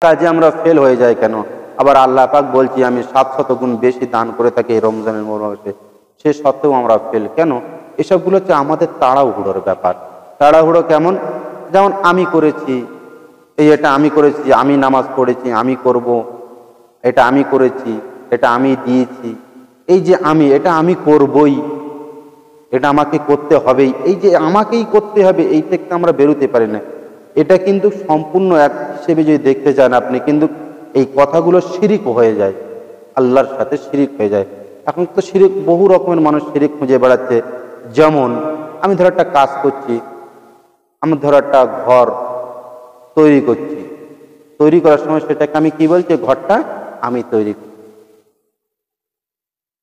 কাজে আমরা ফেল হয়ে যাই কেন? আবার আল্লাহ পাক বলছি আমি 700 গুণ বেশি দান করে থাকি এই রমজানের মাসে, সে সত্ত্বেও আমরা ফেল কেন? এসবগুলো হচ্ছে আমাদের তাড়াহুড়োর ব্যাপার। তাড়াহুড়ো কেমন? যেমন আমি করেছি, এটা আমি করেছি, আমি নামাজ পড়েছি, আমি করব, এটা আমি করেছি, এটা আমি দিয়েছি, এই যে আমি, এটা আমি করবই, এটা আমাকে করতে হবেই, এই যে আমাকেই করতে হবে, এই থেকে আমরা বেরোতে পারি না। এটা কিন্তু সম্পূর্ণ এক হিসেবে যদি দেখতে চান আপনি, কিন্তু এই কথাগুলো শিরিক হয়ে যায়, আল্লাহর সাথে শিরিক হয়ে যায়। এখন তো শিরিক, বহু রকমের মানুষ শিরিক খুঁজে বেড়াচ্ছে। যেমন আমি ধরো একটা কাজ করছি, আমি ধরো একটা ঘর তৈরি করছি, তৈরি করার সময় সেটাকে আমি কি বলছি, ঘরটা আমি তৈরি করছি,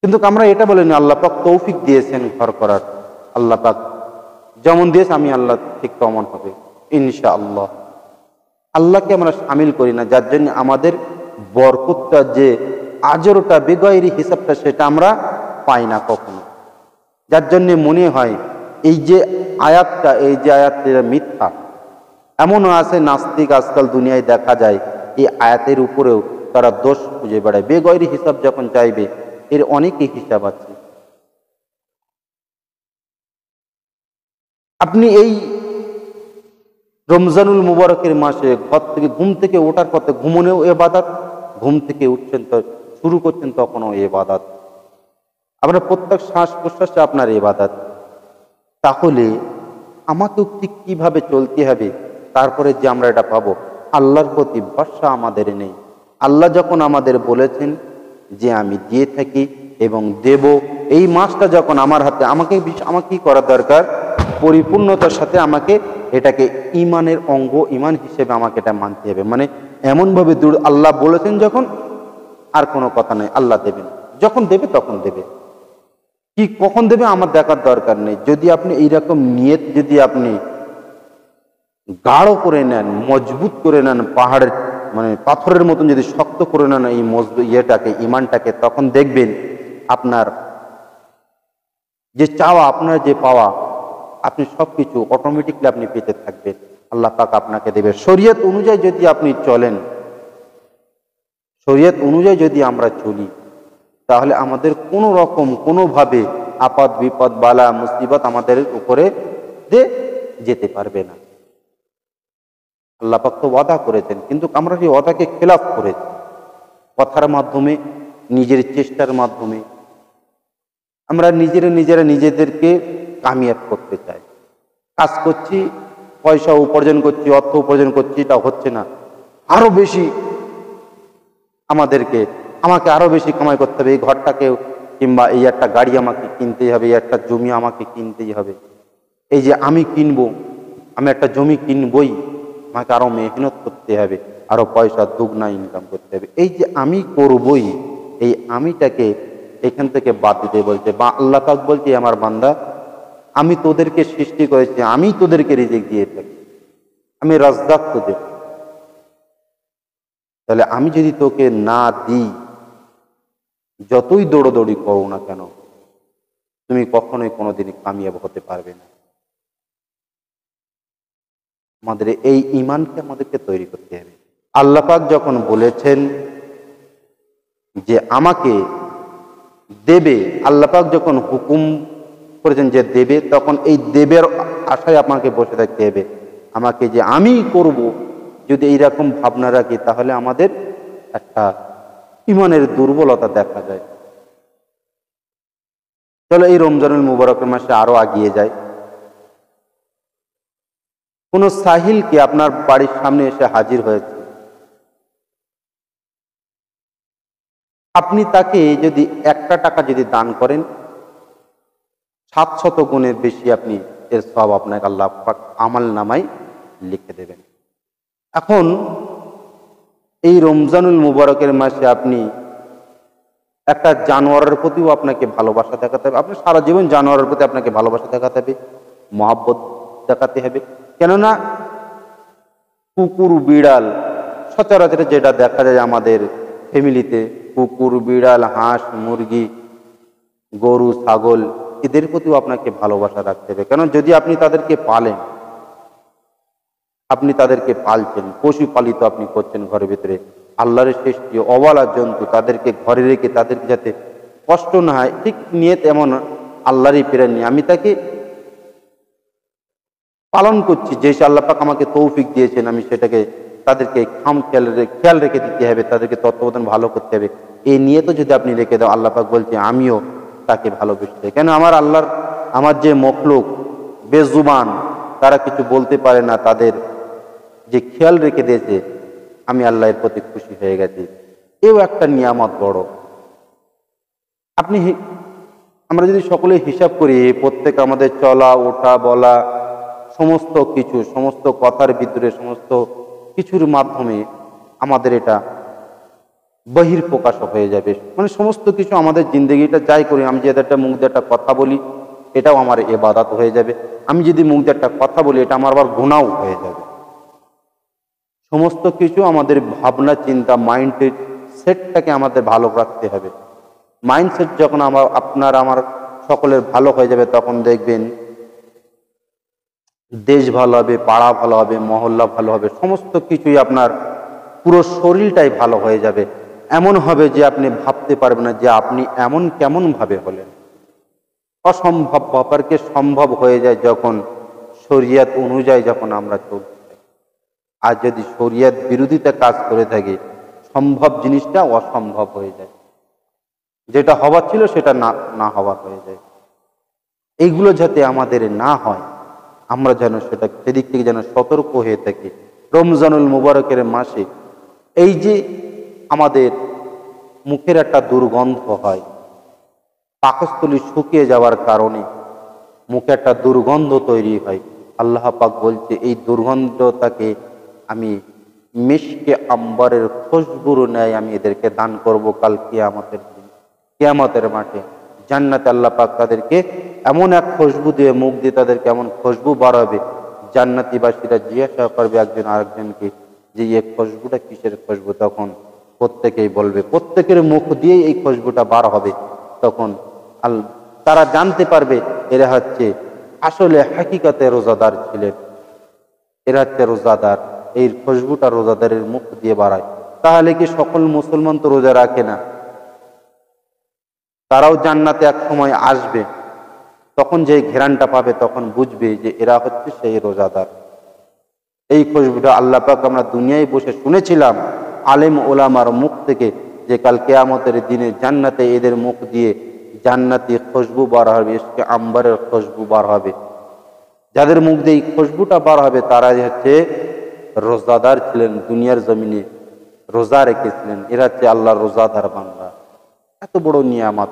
কিন্তু আমরা এটা বলিনি আল্লাহ পাক তৌফিক দিয়েছেন ঘর করার, আল্লাহ পাক যেমন দিয়েছে আমি আল্লাহ ঠিক তেমন হবে ইনশাআল্লাহ। আল্লাহকে আমরা শামিল করি না, যার জন্য আমাদের বরকতটা, যে আজরটা, বেগয়রি হিসাবটা, সেটা আমরা পাই না কখনো। যার জন্য মনে হয় এই যে আয়াতটা, এই যে আয়াতটা মিথ্যা। এমনও আছে নাস্তিক আজকাল দুনিয়ায় দেখা যায়, এই আয়াতের উপরেও তারা দোষ খুঁজে বেড়ায়। বেগয়রি হিসাব যখন চাইবে, এর অনেকই হিসাব আছে। আপনি এই রমজানুল মুবারকের মাসে ঘর থেকে, ঘুম থেকে ওঠার পথে, ঘুমনেও ইবাদত, ঘুম থেকে উঠছেন তো শুরু করছেন তখনও ইবাদত, আপনার প্রত্যেক শ্বাস প্রশ্বাসে আপনার ইবাদত। তাহলে আমাকেও ঠিক কিভাবে চলতে হবে, তারপরে যে আমরা এটা পাবো? আল্লাহর প্রতি ভরসা আমাদের নেই। আল্লাহ যখন আমাদের বলেছেন যে আমি দিয়ে থাকি এবং দেব, এই মাসটা যখন আমার হাতে, আমাকে কি করা দরকার? পরিপূর্ণতার সাথে আমাকে এটাকে ইমানের অঙ্গ, ইমান হিসেবে আমাকে এটা মানতে হবে। মানে এমনভাবে দূর, আল্লাহ বলেছেন যখন, আর কোনো কথা নেই, আল্লাহ দেবেন, যখন দেবে তখন দেবে, কি কখন দেবে আমার দেখার দরকার নেই। যদি আপনি এইরকম নিয়ত যদি আপনি গাঢ় করে নেন, মজবুত করে নেন, পাহাড়ের মানে পাথরের মতন যদি শক্ত করে নেন এই মজবুত ইমানটাকে, তখন দেখবেন আপনার যে চাওয়া, আপনার যে পাওয়া, আপনি সবকিছু অটোমেটিকলি আপনি পেতে থাকবেন, আল্লাহ পাক আপনাকে দেবে। শরীয়ত অনুযায়ী যদি আপনি চলেন, শরীয়ত অনুযায়ী যদি আমরা চলি, তাহলে আমাদের কোনো রকম কোনোভাবে আপদ বিপদ, বালা মুসিবত আমাদের উপরে যেতে পারবে না। আল্লাহ পাক তো ওয়াদা করেছেন, কিন্তু আমরা সেই ওয়াদাকে খেলাফ করেছি, কথার মাধ্যমে, নিজের চেষ্টার মাধ্যমে আমরা নিজেদেরকে কামিয়াব করতে চাই। কাজ করছি, পয়সা উপার্জন করছি, অর্থ উপার্জন করছি, এটা হচ্ছে না, আরো বেশি আমাকে আরো বেশি কামাই করতে হবে, এই ঘরটাকে, কিংবা এই একটা গাড়ি আমাকে কিনতেই হবে, এই একটা জমি আমাকে কিনতেই হবে, এই যে আমি কিনবো, আমি একটা জমি কিনবই, আমাকে আরো মেহনত করতে হবে, আরো পয়সা দুগুনা ইনকাম করতে হবে, এই যে আমি করবই, এই আমিটাকে এখান থেকে বাদ দিতে বলছে। বা আল্লাহ পাক বলছে, আমার বান্দা, আমি তোদেরকে সৃষ্টি করেছি, আমি তোদেরকে রিজিক দিয়ে থাকি, আমি রাজ্জাক তোদের। তাহলে আমি যদি তোকে না দিই, যতই দৌড়দৌড়ি করো না কেন, তুমি কখনোই কোনোদিন কামিয়াব হতে পারবে না। আমাদের এই ঈমানকে আমাদেরকে তৈরি করতে হবে। আল্লাহ পাক যখন বলেছেন যে আমাকে দেবে, আল্লাহ পাক যখন হুকুম করেছেন যে দেবে, তখন এই দেবের আশায় আপনাকে বসে থাকতে হবে। আমাকে যে আমি করব, যদি এইরকম ভাবনা রাখি, তাহলে আমাদের একটা ঈমানের দুর্বলতা দেখা যায়। চলো এই রমজানুল মুবারকের মাসে আরো আগিয়ে যায়। কোন সাহিলকে আপনার বাড়ির সামনে এসে হাজির হয়েছে, আপনি তাকে যদি 1টা টাকা যদি দান করেন, 700 গুণের বেশি আপনি এর সওয়াব আপনাকে আল্লাহ পাক আমল নামায় লিখে দেবেন। এখন এই রমজানুল মুবারকের মাসে আপনি একটা জানোয়ারের প্রতিও আপনাকে ভালোবাসা দেখাতে হবে। আপনি সারা জীবন জানোয়ারের প্রতি আপনাকে ভালোবাসা দেখাতে হবে, মহব্বত দেখাতে হবে। কেননা কুকুর বিড়াল সচরাচর যেটা দেখা যায় আমাদের ফ্যামিলিতে, কুকুর বিড়াল, হাঁস মুরগি, গরু ছাগল, এদের প্রতিও আপনাকে ভালোবাসা রাখতে হবে। কারণ যদি আপনি তাদেরকে পালেন, আপনি তাদেরকে পালছেন, পশুপালিত আপনি করছেন ঘরের ভিতরে, আল্লাহর সৃষ্টি অবলা জন্তু, তাদেরকে ঘরে রেখে তাদেরকে যাতে কষ্ট না হয়, ঠিক নিয়ে তেমন আল্লাহরই প্রেরণী, আমি তাকে পালন করছি। যে আল্লাহ পাক আমাকে তৌফিক দিয়েছেন, আমি সেটাকে তাদেরকে খেয়াল রেখে দিতে হবে, তাদেরকে তত্ত্বাবধান ভালো করতে হবে। এই নিয়ে তো যদি আপনি রেখে দাও, আল্লাহ পাক বলছে আমিও তাকে ভালোবেসে দেয়। কেন আমার যে মখলুক বেজুবান, তারা কিছু বলতে পারে না, তাদের যে খেয়াল রেখে দিয়েছে, আমি আল্লাহর প্রতি খুশি হয়ে গেছি। এও একটা নিয়ামত বড়। আমরা যদি সকলে হিসাব করি, প্রত্যেক আমাদের চলা ওঠা বলা সমস্ত কিছু, সমস্ত কথার ভিতরে, সমস্ত কিছুর মাধ্যমে আমাদের এটা বহির্প্রকাশ হয়ে যাবে। মানে সমস্ত কিছু আমাদের জিন্দগিটা যাই করি, আমি যদি একটা মুখ দিয়ে একটা কথা বলি, এটাও আমার ইবাদত হয়ে যাবে। আমি যদি মুখ দিয়ে একটা কথা বলি, এটা আমার আবার গুনাহ হয়ে যাবে। সমস্ত কিছু আমাদের ভাবনা চিন্তা, মাইন্ডের সেটটাকে আমাদের ভালো রাখতে হবে। মাইন্ডসেট যখন আপনার আমার সকলের ভালো হয়ে যাবে, তখন দেখবেন দেশ ভালো হবে, পাড়া ভালো হবে, মহল্লা ভালো হবে, সমস্ত কিছুই আপনার পুরো শরীরটাই ভালো হয়ে যাবে। এমন হবে যে আপনি ভাবতে পারবেন না যে আপনি এমন কেমন ভাবে হলেন। অসম্ভব ব্যাপারকে সম্ভব হয়ে যায় যখন শরিয়ত অনুযায়ী যখন আমরা চলতে থাকি। আর যদি শরিয়ত বিরোধিতা কাজ করে থাকি, সম্ভব জিনিসটা অসম্ভব হয়ে যায়, যেটা হওয়ার ছিল সেটা না হওয়ার হয়ে যায়। এইগুলো যাতে আমাদের না হয়, আমরা যেন সেদিক থেকে যেন সতর্ক হয়ে থাকি। রমজানুল মুবারকের মাসে এই যে আমাদের মুখের একটা দুর্গন্ধ হয়, পাকস্থলী শুকিয়ে যাওয়ার কারণে মুখে একটা দুর্গন্ধ তৈরি হয়, আল্লাহ পাক বলছে এই দুর্গন্ধটাকে আমি মিশকে আম্বরের খুশবুর ন্যায় আমি এদেরকে দান করব কাল কিয়ামতের দিন, কিয়ামতের মাঠে জান্নাতে। আল্লাহ পাক তাদেরকে এমন এক খুশবু দিয়ে, মুখ দিয়ে তাদেরকে এমন খুশবু বাড়াবে, জান্নাতিবাসীরা জিজ্ঞাসা করবে একজন আরেকজনকে যে এই খুশবুটা কিসের খুশবু? তখন প্রত্যেকেই বলবে, প্রত্যেকের মুখ দিয়ে এই খুশবুটা বার হবে। তখন তারা জানতে পারবে এরা হচ্ছে আসলে হাকিকতে রোজাদার ছিলেন, এরা হচ্ছে রোজাদার। এই খুশবুটা রোজাদারের মুখ দিয়ে বাড়ায়। তাহলে কি সকল মুসলমান তো রোজা রাখে না? তারাও জান্নাতে এক সময় আসবে, তখন যে ঘেরানটা পাবে তখন বুঝবে যে এরা হচ্ছে সেই রোজাদার। এই খুশবুটা আল্লাহ পাক আমরা দুনিয়ায় বসে শুনেছিলাম আলেম ওলামার মুখ থেকে, যে কাল কিয়ামতের দিনে জান্নাতে এদের মুখ দিয়ে জান্নাতি খুশবু বার হবে, ইশকে আম্বরের খুশবু বার হবে। যাদের মুখ দিয়ে এই খুশবুটা বার হবে তারাই হচ্ছে রোজাদার ছিলেন, দুনিয়ার জমিনে রোজা রেখেছিলেন, এরা হচ্ছে আল্লাহর রোজাদার বান্দা। এত বড় নিয়ামত।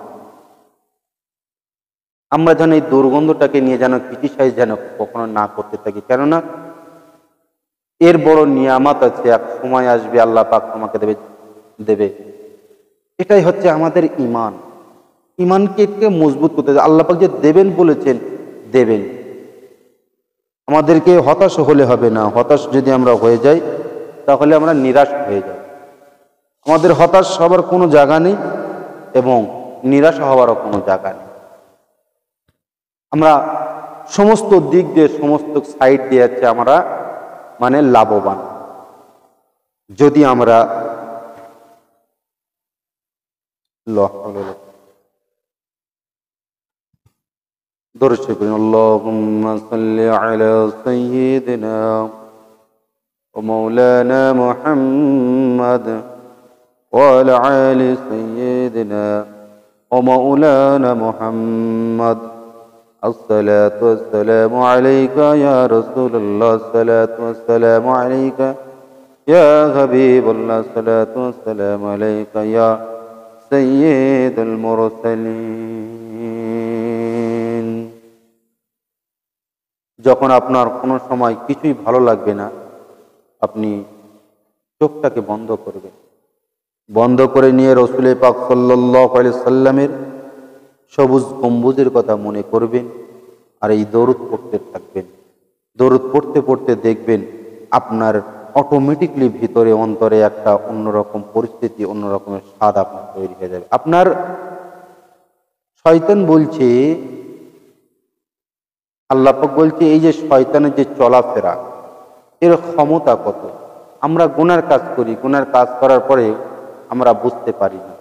আমরা যেন এই দুর্গন্ধটাকে নিয়ে যেন ক্রিটিসাইজ যেন কখনো না করতে থাকি, কেননা এর বড় নিয়ামত আছে, এক সময় আসবে আল্লাহ পাক তোমাকে দেবে। এটাই হচ্ছে আমাদের ঈমান। ঈমানকে মজবুত করতে হবে। আল্লাহ পাক যে দেবেন বলেছেন, দেবেন। আমাদেরকে হতাশ হলে হবে না। হতাশ যদি আমরা হয়ে যাই তাহলে আমরা নিরাশ হয়ে যাই। আমাদের হতাশ হওয়ার কোনো জায়গা নেই এবং নিরাশ হওয়ারও কোনো জায়গা নেই। আমরা সমস্ত দিক দিয়ে, সমস্ত সাইড দিয়ে যাচ্ছে আমরা মানে লাভবান, যদি আমরা দরুদ শরীফ পড়ি। আল্লাহুম্মা সাল্লি আলা সাইয়্যিদিনা ওয়া মাওলানা মুহাম্মাদ ওয়া আলা আলি সাইয়্যিদিনা ওয়া মাওলানা মুহাম্মাদ। الصلاة والسلام عليك يا رسول الله، الصلاة والسلام عليك يا حبيب الله، الصلاة والسلام عليك يا سيد المرسلين। যখন আপনার কোনো সময় কিছুই ভালো লাগবে না, আপনি চোখটাকে বন্ধ করবেন, বন্ধ করে নিয়ে রাসূল পাক সাল্লাল্লাহু আলাইহি সাল্লামের সবুজ গম্বুজের কথা মনে করবেন আর এই দরুদ পড়তে থাকবেন। দরুদ পড়তে পড়তে দেখবেন আপনার অটোমেটিকলি ভিতরে অন্তরে একটা অন্যরকম পরিস্থিতি, অন্যরকমের স্বাদ আপনার তৈরি হয়ে যাবে। আপনার শয়তান বলছে, আল্লাহ পাক বলছে এই যে শয়তানের যে চলাফেরা, এর ক্ষমতা কত। আমরা গুনার কাজ করি, গুনার কাজ করার পরে আমরা বুঝতে পারি না।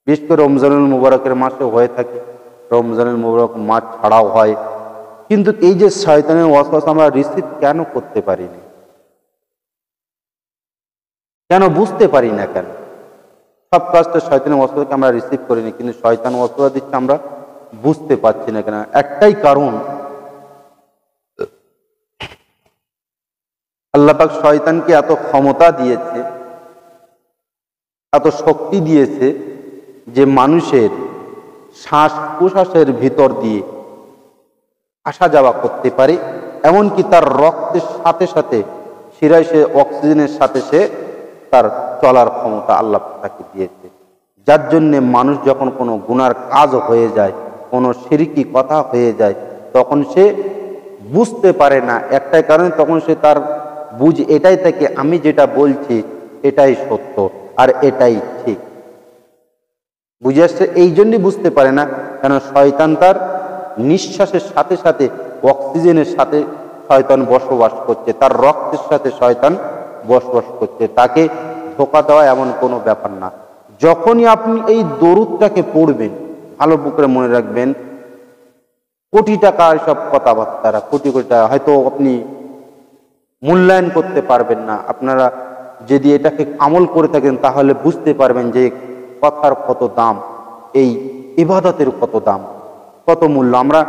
বিশেষ করে রমজানুল মুবারকের মাসে হয়ে থাকে, রমজানুল মুবারক মাস ছাড়াও হয়, কিন্তু এই যে শয়তানের ওয়াসওয়াসা আমরা রিসিভ কেন করতে পারি না, কেন বুঝতে পারি না, কেন সব কাজটা শয়তানের ওয়াসওয়াসাকে আমরা রিসিভ করিনি, কিন্তু শয়তান ওয়াসওয়াসা দিচ্ছে আমরা বুঝতে পারছি না কেন? একটাই কারণ, আল্লাহ পাক শয়তানকে এত ক্ষমতা দিয়েছে, এত শক্তি দিয়েছে যে মানুষের শ্বাস প্রশ্বাসের ভিতর দিয়ে আসা যাওয়া করতে পারে, এমনকি তার রক্তের সাথে সাথে শিরায় সে অক্সিজেনের সাথে সে তার চলার ক্ষমতা আল্লাহ তাকে দিয়েছে। যার জন্যে মানুষ যখন কোনো গুনার কাজ হয়ে যায়, কোনো শিরকি কথা হয়ে যায়, তখন সে বুঝতে পারে না। একটাই কারণে তখন সে তার বুঝ এটাই থাকে, আমি যেটা বলছি এটাই সত্য আর এটাই ঠিক। বুঝে আসছে? এই জন্যই বুঝতে পারে না, কেন শয়তান তার নিঃশ্বাসের সাথে সাথে অক্সিজেনের সাথে শয়তান বসবাস করছে, তার রক্তের সাথে শয়তান বসবাস করছে। তাকে ধোঁকা দেওয়া এমন কোনো ব্যাপার না। যখনই আপনি এই দরুদটাকে পড়বেন, ভালো করে মনে রাখবেন, কোটি টাকা সব কথাবার্তা, কোটি কোটি টাকা হয়তো আপনি মূল্যায়ন করতে পারবেন না। আপনারা যদি এটাকে আমল করে থাকেন তাহলে বুঝতে পারবেন যে কথার কত দাম, এই ইবাদতের কত দাম, কত মূল্য। আমরা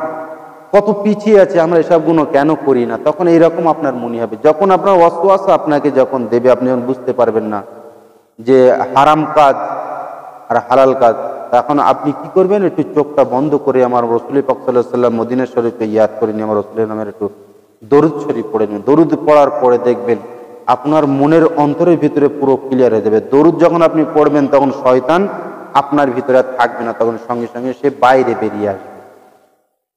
কত পিছিয়ে আছি, আমরা এসবগুলো কেন করি না? তখন এইরকম আপনার মনে হবে। যখন আপনার ওয়াসওয়াসা আপনাকে যখন দেবে, আপনি যখন বুঝতে পারবেন না যে হারাম কাজ আর হালাল কাজ, তখন আপনি কি করবেন? একটু চোখটা বন্ধ করে আমার রাসূল পাক সাল্লাল্লাহু আলাইহি ওয়াসাল্লাম মদিনা শরীফকে ইয়াদ করে নিয়ে আমার রাসূলের নামের একটু দরুদ শরীফ পড়ে নেবেন। দরুদ পড়ার পরে দেখবেন আপনার মনের অন্তরের ভিতরে পুরো ক্লিয়ার হয়ে যাবে। দরুদ যখন আপনি পড়বেন তখন শয়তান আপনার ভিতরে থাকবে না, তখন সঙ্গে সঙ্গে সে বাইরে বেরিয়ে আসবে।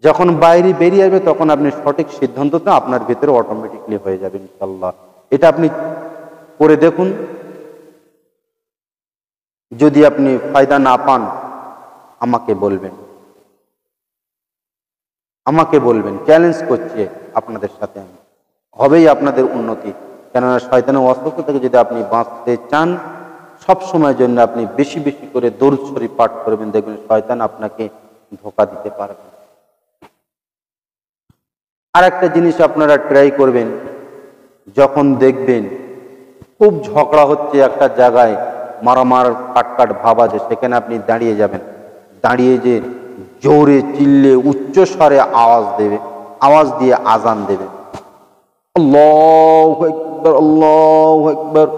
যখন বাইরে বেরিয়ে আসবে তখন আপনি সঠিক সিদ্ধান্তটা আপনার ভিতরে অটোমেটিকলি হয়ে যাবে ইনশাআল্লাহ। এটা আপনি করে দেখুন। যদি আপনি ফায়দা না পান আমাকে বলবেন, আমাকে বলবেন, চ্যালেঞ্জ করছে আপনাদের সাথে আমি, হবেই আপনাদের উন্নতি। কেননা শয়তানের ওয়াসওয়াসা থেকে যদি আপনি বাঁচতে চান, সব সময়ের জন্য আপনি বেশি বেশি করে দরুদ শরীফ পাঠ করবেন, দেখবেন শয়তান আপনাকে ধোঁকা দিতে পারবে। আর একটা জিনিস আপনারা ট্রাই করবেন, যখন দেখবেন খুব ঝগড়া হচ্ছে একটা জায়গায়, মারামার কাটকাট ভাব আছে, সেখানে আপনি দাঁড়িয়ে যাবেন। দাঁড়িয়ে যে জোরে চিল্লে উচ্চ স্বরে আওয়াজ দেবে, আওয়াজ দিয়ে আজান দেবে, আল্লাহু আকবার আল্লাহু আকবার,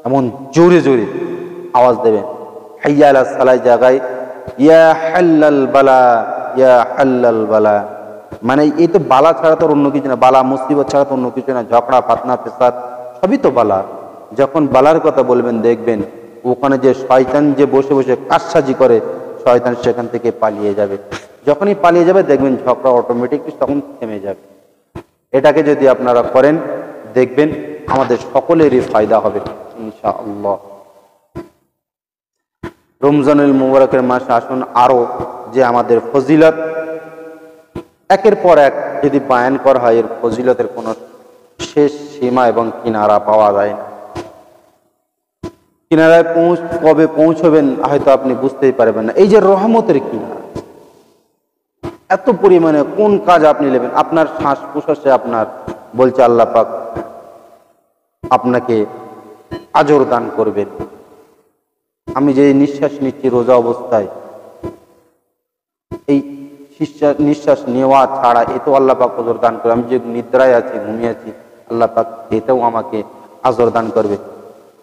এমন জোরে জোরে আওয়াজ দেবেন। হাইয়া আলাস সালাহ জায়গায় ইয়া হাল্লাল বালা ইয়া হাল্লাল বালা, মানে এই তো বালা ছাড়া তো অন্য কিছু না, বালা মুসিবত ছাড়া তো অন্য কিছু না, ঝগড়া ফাতনা ফেসাদ সবই তো বালা। যখন বালার কথা বলবেন দেখবেন ওখানে যে শয়তান যে বসে বসে কারসাজি করে, শয়তান সেখান থেকে পালিয়ে যাবে। যখনই পালিয়ে যাবে দেখবেন ঝগড়া অটোমেটিকলি তখন থেমে যাবে। এটাকে যদি আপনারা করেন দেখবেন আমাদের সকলেরই ফায়দা হবে ইনশাআল্লাহ। রমজানুল মুবারকের মাসে আসুন আরো যে আমাদের ফজিলত একের পর এক যদি বায়ান করা হয়, এর ফজিলতের কোনো শেষ সীমা এবং কিনারা পাওয়া যায় না। কিনারায় কবে পৌঁছবেন হয়তো আপনি বুঝতেই পারবেন না। এই যে রহমতের কিনারা, এত পরিমাণে কোন কাজ আপনি নেবেন, আপনার শ্বাস প্রশ্বাসে আপনার বলছে আল্লাহ পাক আপনাকে আজর দান করবেন। আমি যে নিঃশ্বাস নিচ্ছি রোজা অবস্থায়, এই নিঃশ্বাস নেওয়া ছাড়া এতেও আল্লাহ পাক আজর দান করবে। আমি যে নিদ্রায় আছি, ঘুমিয়ে আছি, আল্লাহ পাক এতেও আমাকে আজর দান করবে।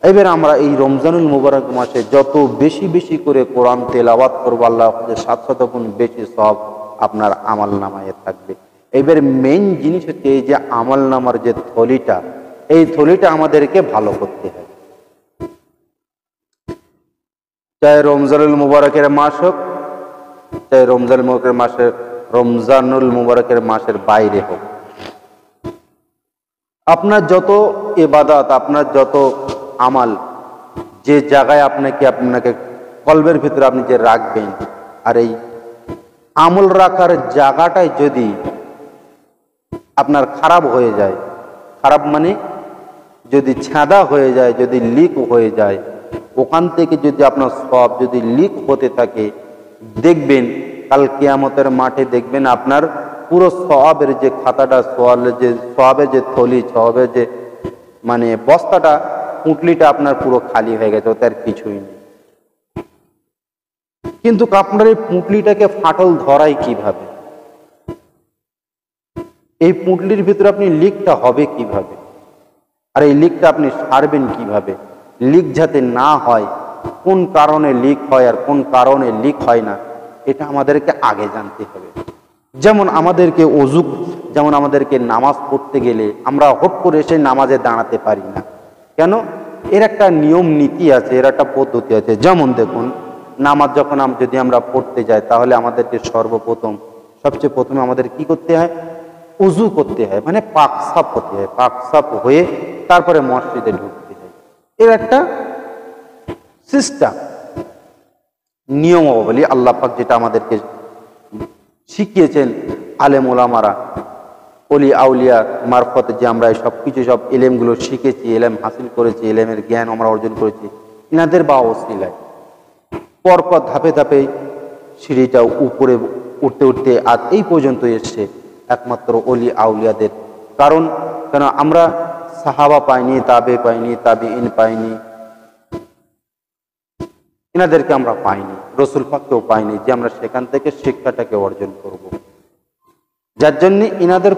এবার আমরা এই রমজানুল মুবারক মাসে যত বেশি বেশি করে কোরআন তেলাওয়াত করবো, আল্লাহ 700 গুণ বেশি সওয়াব আপনার আমল নামায় থাকবে। এবার মেইন জিনিস হচ্ছে এই যে আমল নামার যে থলিটা, এই থলিটা আমাদেরকে ভালো করতে হবে। চাই রমজানুল মুবারকের মাস হোক, চাই রমজানুল মুবারকের মাসের বাইরে হোক, আপনার যত ইবাদত, আপনার যত আমাল, যে জায়গায় আপনাকে কলবের ভিতরে আপনি যে রাখবেন, আর এই আমল রাখার জায়গাটাই যদি আপনার খারাপ হয়ে যায়, খারাপ মানে যদি ছেঁদা হয়ে যায়, যদি লিক হয়ে যায়, ওখান থেকে যদি আপনার সওয়াব যদি লিক হতে থাকে, দেখবেন কাল কিয়ামতের মাঠে দেখবেন আপনার পুরো সওয়াবের যে খাতাটা, সওয়াবের যে থলি, সওয়াবের যে মানে বস্তাটা, পুঁটলিটা আপনার পুরো খালি হয়ে গেছে, ওতে আর কিছুই নেই। কিন্তু আপনার এই পুঁটলিটাকে ফাটল ধরাই কিভাবে? এই পুঁটলির ভিতরে আপনি লিকটা হবে কিভাবে? আর এই লিকটা আপনি সারবেন কিভাবে? লিক যাতে না হয়, কোন কারণে লিক হয় আর কোন কারণে লিক হয় না, এটা আমাদেরকে আগে জানতে হবে। যেমন আমাদেরকে নামাজ পড়তে গেলে আমরা হট করে এসে নামাজে দাঁড়াতে পারি না কেন? এর একটা নিয়ম নীতি আছে, এর একটা পদ্ধতি আছে। যেমন দেখুন, নামাজ যখন যদি আমরা পড়তে যাই, তাহলে আমাদেরকে সবচেয়ে প্রথমে আমাদের কি করতে হয়? উজু করতে হয়, মানে পাক সাফ হতে হয়। পাক সাফ হয়ে তারপরে মসজিদে ঢুকতে হয়। এর একটা সিস্টেম, নিয়মাবলী আল্লাহ পাক যেটা আমাদেরকে শিখিয়েছেন আলেম ওলামারা, অলি আউলিয়া মারফতে, যে আমরা সব এলেমগুলো শিখেছি, এলেম হাসিল করেছি, এলেমের জ্ঞান আমরা অর্জন করেছি ইনাদের বা ওসিলায়। পরপর ধাপে ধাপে সিঁড়িটা উপরে উঠতে উঠতে আজ এই পর্যন্ত এসছে একমাত্র অলি আউলিয়াদের কারণ। কেন আমরা সাহাবা পাইনি, তাবে পাইনি, তাবিঈন পাইনি, এনাদেরকে আমরা পাইনি, রসুল পাককেও পাইনি যে আমরা সেখান থেকে শিক্ষাটাকে অর্জন করব। যার জন্য ইনাদের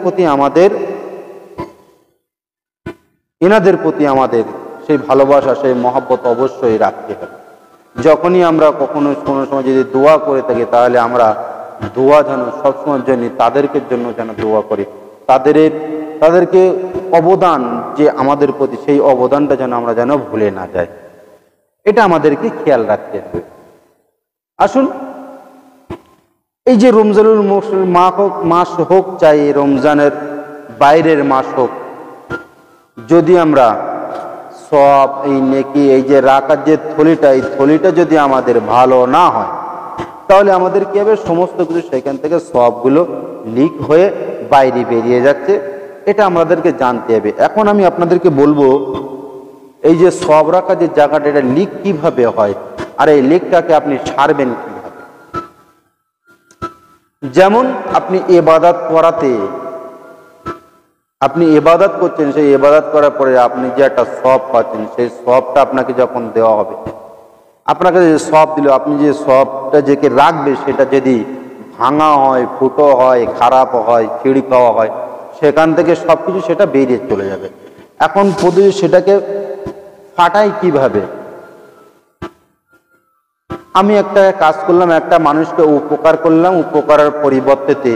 প্রতি আমাদের সেই ভালোবাসা, সেই মহব্বত অবশ্যই রাখতে হবে। যখনই আমরা কোনো সময় যদি দোয়া করে থাকি, তাহলে আমরা দোয়া যেন সবসময়ের জন্য তাদেরকে জন্য যেন দোয়া করি, তাদেরকে অবদান যে আমাদের প্রতি, সেই অবদানটা যেন আমরা ভুলে না যাই, এটা আমাদেরকে খেয়াল রাখতে হবে। আসুন, এই যে রমজানুল মাস হোক, চাই রমজানের বাইরের মাস হোক, যদি আমরা সওয়াব, এই নেকি, এই যে রাখার যে থলিটা, এই থলিটা যদি আমাদের ভালো না হয়, তাহলে আমাদের কি হবে? সমস্ত কিছু সেখান থেকে সওয়াবগুলো লিক হয়ে বাইরে বেরিয়ে যাচ্ছে, এটা আমাদেরকে জানতে হবে। এখন আমি আপনাদেরকে বলবো, এই যে সওয়াব রাখা যে জায়গাটা, এটা লিক কিভাবে হয়, আর এই লিকটাকে আপনি সারবেন কিভাবে? যেমন আপনি ইবাদত করছেন, সেই ইবাদত করার পরে আপনি যে একটা সওয়াব পাচ্ছেন, সেই সওয়াবটা আপনাকে যখন দেওয়া হবে, আপনাকে যে সওয়াব দিল, আপনি যে সওয়াবটা যেকে রাখবে, সেটা যদি ভাঙা হয়, ফুটো হয়, খারাপ হয়, ছিঁড়ি খাওয়া হয়, সেখান থেকে সবকিছু সেটা বেরিয়ে চলে যাবে। এখন প্রতিদিন সেটাকে ফাটাই কিভাবে? আমি একটা কাজ করলাম, একটা মানুষকে উপকার করলাম, উপকারের পরিবর্তে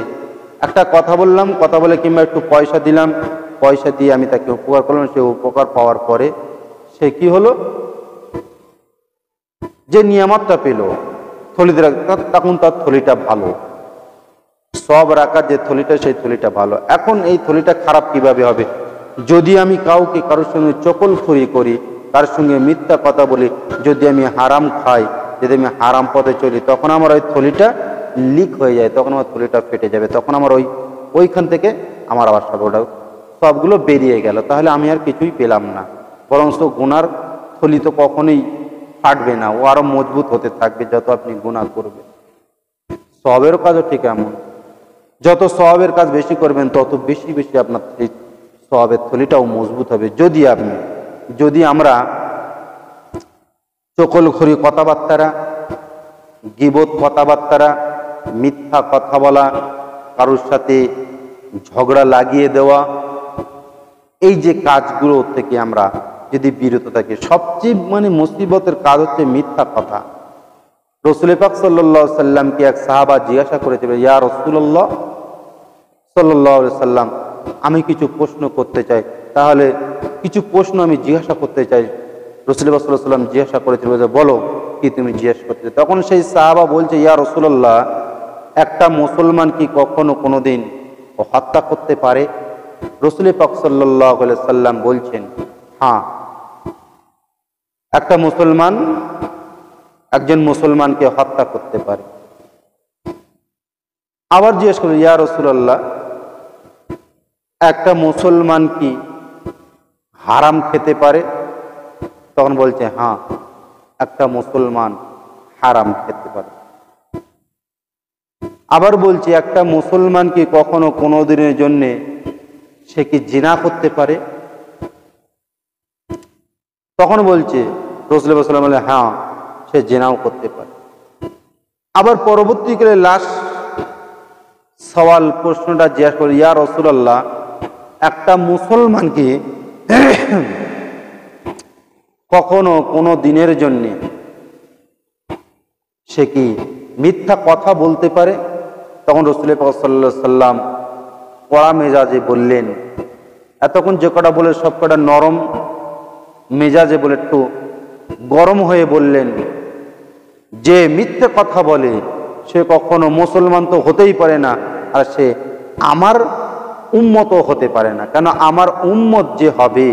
একটা কথা বললাম, কথা বলে কিংবা একটু পয়সা দিলাম, পয়সা দিয়ে আমি তাকে উপকার করলাম। সে উপকার পাওয়ার পরে সে কি হলো? যে নিয়ামতটা পেল, থলিতে তখন তার থলিটা ভালো, সব রাখার যে থলিটা, সেই থলিটা ভালো। এখন এই থলিটা খারাপ কিভাবে হবে? যদি আমি কারোর সঙ্গে চকলখড়ি করি, কারোর সঙ্গে মিথ্যা কথা বলি, যদি আমি হারাম খাই, যদি আমি হারাম পথে চলি, তখন আমার ওই থলিটা লিক হয়ে যায়, তখন আমার থলিটা ফেটে যাবে, তখন আমার ওইখান থেকে আমার আবার সবগুলো বেরিয়ে গেল। তাহলে আমি আর কিছুই পেলাম না, বরং গুনার থলি তো কখনোই ফাটবে না, ও আরো মজবুত হতে থাকবে যত আপনি গুনাহ করবেন। সওয়াবের কাজও ঠিক এমন, যত সওয়াবের কাজ বেশি করবেন, তত বেশি বেশি আপনার সওয়াবের থলিটাও মজবুত হবে। যদি আমরা চকলখড়ি কথাবার্তারা, গীবত কথাবার্তারা, মিথ্যা কথা বলা, কারোর সাথে ঝগড়া লাগিয়ে দেওয়া, এই যে কাজগুলো থেকে আমরা যদি বিরত থাকি, সবচেয়ে মুসিবতের কাজ হচ্ছে মিথ্যা কথা। রাসূল পাক সাল্লাল্লাহু আলাইহি সাল্লামকে এক সাহাবা জিজ্ঞাসা করেছিল, ইয়া রাসূলুল্লাহ সাল্লাল্লাহু আলাইহি সাল্লাম, আমি কিছু প্রশ্ন করতে চাই, তাহলে কিছু প্রশ্ন আমি জিজ্ঞাসা করতে চাই। রাসূল পাক সাল্লাল্লাহু আলাইহি সাল্লাম জিজ্ঞাসা করেছিল যে, বলো কি তুমি জিজ্ঞাসা করতে চাই? তখন সেই সাহাবা বলছে, ইয়া রাসূলুল্লাহ, একটা মুসলমান কি কখনো কোনোদিন হত্যা করতে পারে? রাসূল পাক সাল্লাল্লাহু আলাইহি সাল্লাম বলছেন, হ্যাঁ, একটা মুসলমান একজন মুসলমানকে হত্যা করতে পারে। আবার জিজ্ঞেস করল, ইয়া রাসূলুল্লাহ, একটা মুসলমান কি হারাম খেতে পারে? তখন বলছে হ্যাঁ, একটা মুসলমান হারাম খেতে পারে। আবার বলছে একটা মুসলমান কি কখনো কোনো দিনের জন্য সে কি জিনা করতে পারে? তখন বলছে রাসূলুল্লাহ সাল্লাল্লাহু আলাইহি ওয়াসাল্লাম, হ্যাঁ, সে জিনাও করতে পারে। আবার পরবর্তীকালে লাস্ট সওয়াল, প্রশ্নটা জিজ্ঞাসা করে, ইয়া রাসূলুল্লাহ, একটা মুসলমান কি কখনো কোনো দিনের জন্য সে কি মিথ্যা কথা বলতে পারে? তখন রাসূলুল্লাহ সাল্লাল্লাহু আলাইহি ওয়াসাল্লাম কড়া মেজাজে বললেন, এতক্ষণ যে কটা বলে সব কটা নরম মেজাজে বলে একটু গরম হয়ে বললেন, যে মিথ্যে কথা বলে সে কখনো মুসলমান তো হতেই পারে না, আর সে আমার উম্মতও হতে পারে না। কেন, আমার উম্মত যে হবে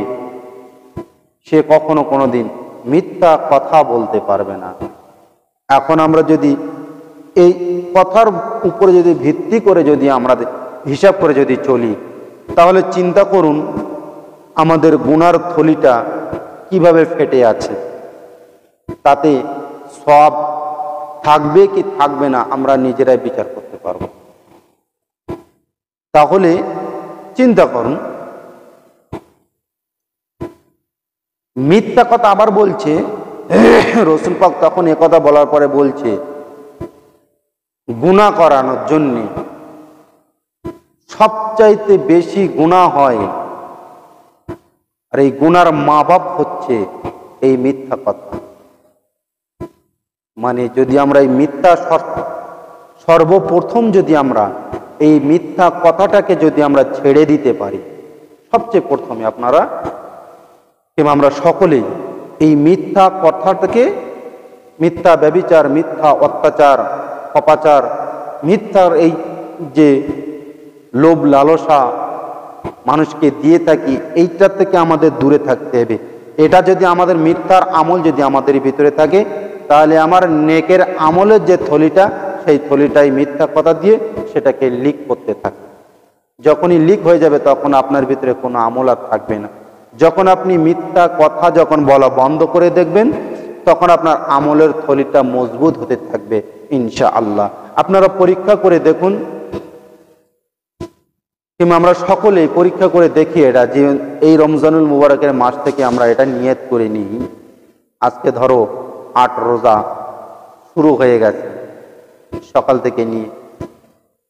সে কখনো কোনোদিন মিথ্যা কথা বলতে পারবে না। এখন আমরা যদি এই কথার উপরে যদি ভিত্তি করে যদি আমরা হিসাব করে যদি চলি, তাহলে চিন্তা করুন আমাদের গুনার থলিটা কিভাবে ফেটে আছে। তাতে সব থাকবে কি থাকবে না আমরা নিজেরাই বিচার করতে পারব। তাহলে চিন্তা করুন, মিথ্যা কথা আবার বলছে রাসূল পাক তখন একথা বলার পরে বলছে, গুনাহ করানোর জন্য সবচাইতে বেশি গুনাহ হয়, আর এই গুনার মা বাপ হচ্ছে এই মিথ্যা কথা। মানে যদি আমরা এই মিথ্যা সর্বপ্রথম যদি আমরা এই মিথ্যা কথাটাকে যদি আমরা ছেড়ে দিতে পারি, সবচেয়ে প্রথমে আপনারা কিংবা আমরা সকলেই এই মিথ্যা কথাটাকে, মিথ্যা ব্যভিচার, মিথ্যা অত্যাচার, অপাচার, মিথ্যার এই যে লোভ লালসা মানুষকে দিয়ে থাকি, এইটার থেকে আমাদের দূরে থাকতে হবে। এটা যদি আমাদের মিথ্যার আমল যদি আমাদের ভিতরে থাকে, তাহলে আমার নেকের আমলের যে থলিটা, সেই থলিটাই মিথ্যা কথা দিয়ে সেটাকে লিক করতে থাকে। যখনই লিক হয়ে যাবে তখন আপনার ভিতরে কোনো আমল আর থাকবে না। যখন আপনি মিথ্যা কথা যখন বলা বন্ধ করে দেখবেন, তখন আপনার আমলের থলিটা মজবুত হতে থাকবে ইনশাআল্লাহ। আপনারা পরীক্ষা করে দেখুন, কিংবা আমরা সকলেই পরীক্ষা করে দেখি এটা, যে এই রমজানুল মুবারকের মাস থেকে আমরা এটা নিয়ত করে নিই। আজকে ধরো 8 রোজা শুরু হয়ে গেছে সকাল থেকে নিয়ে,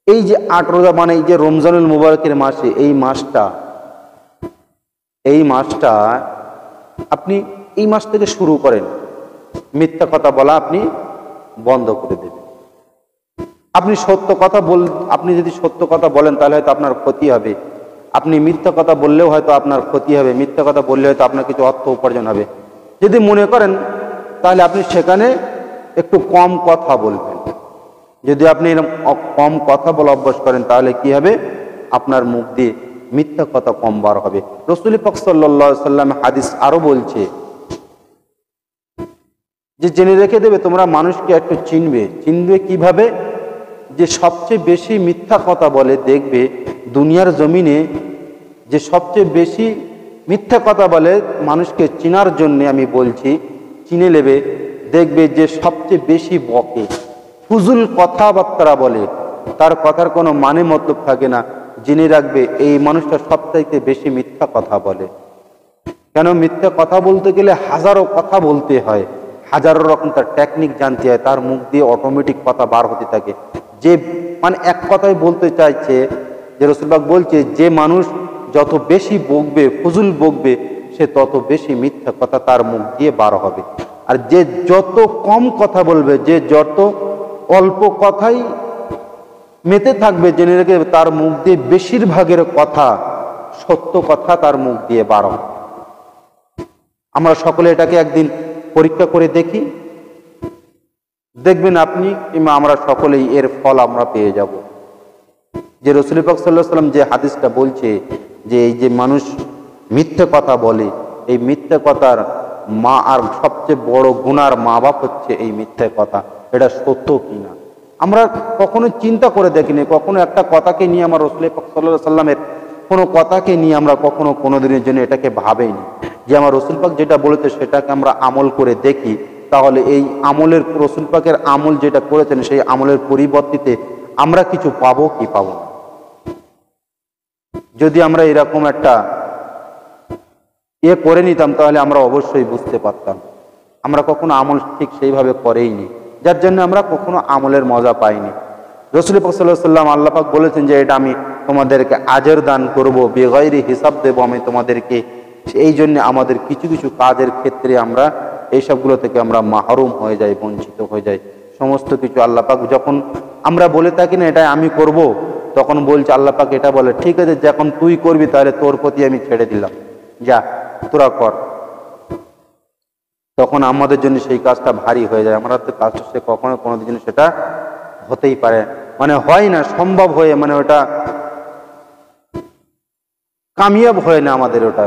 এই যে 8 রোজা মানে এই যে রমজানুল মুবারকের মাসে, এই মাসটা আপনি এই মাস থেকে শুরু করেন, মিথ্যা কথা বলা আপনি বন্ধ করে দেবেন। আপনি আপনি যদি সত্য কথা বলেন তাহলে হয়তো আপনার ক্ষতি হবে, আপনি মিথ্যা কথা বললেও হয়তো আপনার ক্ষতি হবে, মিথ্যা কথা বললে হয়তো আপনার কিছু অর্থ উপার্জন হবে। যদি মনে করেন তাহলে আপনি সেখানে একটু কম কথা বলবেন। যদি আপনি এরকম কম কথা বলা অভ্যাস করেন তাহলে কি হবে, আপনার মুখ দিয়ে মিথ্যা কথা কম বার হবে। রাসূল পাক সাল্লাল্লাহু আলাইহি ওয়াসাল্লাম হাদিস আরো বলছে যে জেনে রেখে দেবে, তোমরা মানুষকে একটু চিনবে কিভাবে, যে সবচেয়ে বেশি মিথ্যা কথা বলে দেখবে দুনিয়ার জমিনে, যে সবচেয়ে বেশি মিথ্যা কথা বলে মানুষকে চিনার জন্য আমি বলছি, চিনে নেবে, দেখবে যে সবচেয়ে বেশি বকে, ফুজুল কথাবার্তা বলে, তার কথার কোনো মানে মতলব থাকে না, জেনে রাখবে এই মানুষটা সবচাইতে বেশি মিথ্যা কথা বলে। কেন, মিথ্যা কথা বলতে গেলে হাজারো কথা বলতে হয়, হাজারো রকম তার টেকনিক জানতে হয়, তার মুখ দিয়ে অটোমেটিক কথা বার হতে থাকে। যে মানে এক কথায় বলতে চাইছে যে রাসূল পাক বলছে, যে মানুষ যত বেশি বকবে, ফুজুল বকবে, সে তত বেশি মিথ্যা কথা তার মুখ দিয়ে বার হবে। আর যে যত কম কথা বলবে, যে যত অল্প কথাই মেতে থাকবে, জেনে রেখে তার মুখ দিয়ে বেশিরভাগের কথা সত্য কথা তার মুখ দিয়ে বার হবে। আমরা সকলে এটাকে একদিন পরীক্ষা করে দেখি, দেখবেন আপনি কিংবা আমরা সকলেই এর ফল আমরা পেয়ে যাব। যে রাসূল পাক সাল্লাল্লাহু আলাইহি ওয়াসাল্লাম যে হাদিসটা বলছে যে এই যে মানুষ মিথ্যে কথা বলে, এই মিথ্যে কথার মা আর সবচেয়ে বড় গুনার মা বাপ হচ্ছে এই মিথ্যে কথা, এটা সত্য কিনা আমরা কখনো চিন্তা করে দেখিনি। কখনো একটা কথাকে নিয়ে আমার রাসূল পাক সাল্লাল্লাহু আলাইহি ওয়াসাল্লামের কোনো কথাকে নিয়ে আমরা কখনো কোনো দিনের জন্য এটাকে ভাবেইনি যে আমার রসুল পাক যেটা বলেছে সেটাকে আমরা আমল করে দেখি, তাহলে এই আমলের রসুল পাকের আমল যেটা করেছেন সেই আমলের পরিবর্তিতে আমরা কিছু পাবো কি পাবো না। যদি আমরা এরকম একটা করে নিতাম তাহলে আমরা অবশ্যই বুঝতে পারতাম আমরা কখনো আমল ঠিক সেইভাবে করেইনি, যার জন্য আমরা কখনো আমলের মজা পাইনি। রসুল পাক সাল্লাল্লাহু আলাইহি ওয়াসাল্লাম আল্লাহ পাক বলেছেন যে এটা আমি তোমাদেরকে আজর দান করব, বেগাইরি হিসাব দেবো আমি তোমাদেরকে। এই জন্য আমাদের কিছু কিছু কাজের ক্ষেত্রে আমরা এইসবগুলো থেকে আমরা মাহরুম হয়ে যাই, বঞ্চিত হয়ে যাই। সমস্ত কিছু আল্লাহ পাক যখন আমরা বলে থাকি না এটা আমি করব, তখন বলছে আল্লাহ পাক এটা বলে ঠিক আছে যখন তুই করবি তাহলে তোর প্রতি আমি ছেড়ে দিলাম, যা তোরা কর। তখন আমাদের জন্য সেই কাজটা ভারী হয়ে যায়, আমরা তো কাজটা সে কখনো কোনো দিন সেটা হতেই পারে মানে হয় না, সম্ভব হয়ে মানে ওটা কামিয়াব হয় না, আমাদের ওটা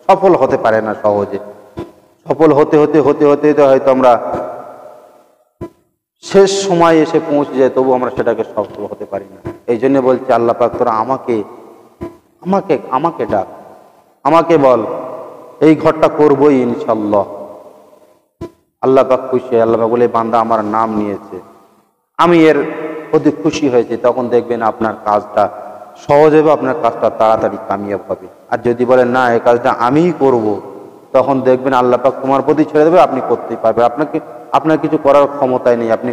সফল হতে পারে না সহজে। সফল হতে হতে হতে হতে হয়তো আমরা শেষ সময় এসে পৌঁছে যায়, তবু আমরা সেটাকে সফল হতে পারি না। এই জন্য বলছে আল্লাহ পাক তোরা আমাকে আমাকে আমাকে ডাক, আমাকে বল, এই ঘরটা করবোই ইনশাল্লাহ। আল্লাহ পাক খুশি, আল্লাহ পাক বলে বান্দা আমার নাম নিয়েছে, আমি এর প্রতি খুশি হয়েছি, তখন দেখবেন আপনার কাজটা সহজ হবে, আপনার কাজটা তাড়াতাড়ি কামিয়াব হবে। আর যদি বলেন না এই কাজটা আমিই করব, তখন দেখবেন আল্লাহ পাক তোমার প্রতি ছেড়ে দেবে, আপনি করতেই পারবেন, আপনার কিছু করার ক্ষমতাই নেই, আপনি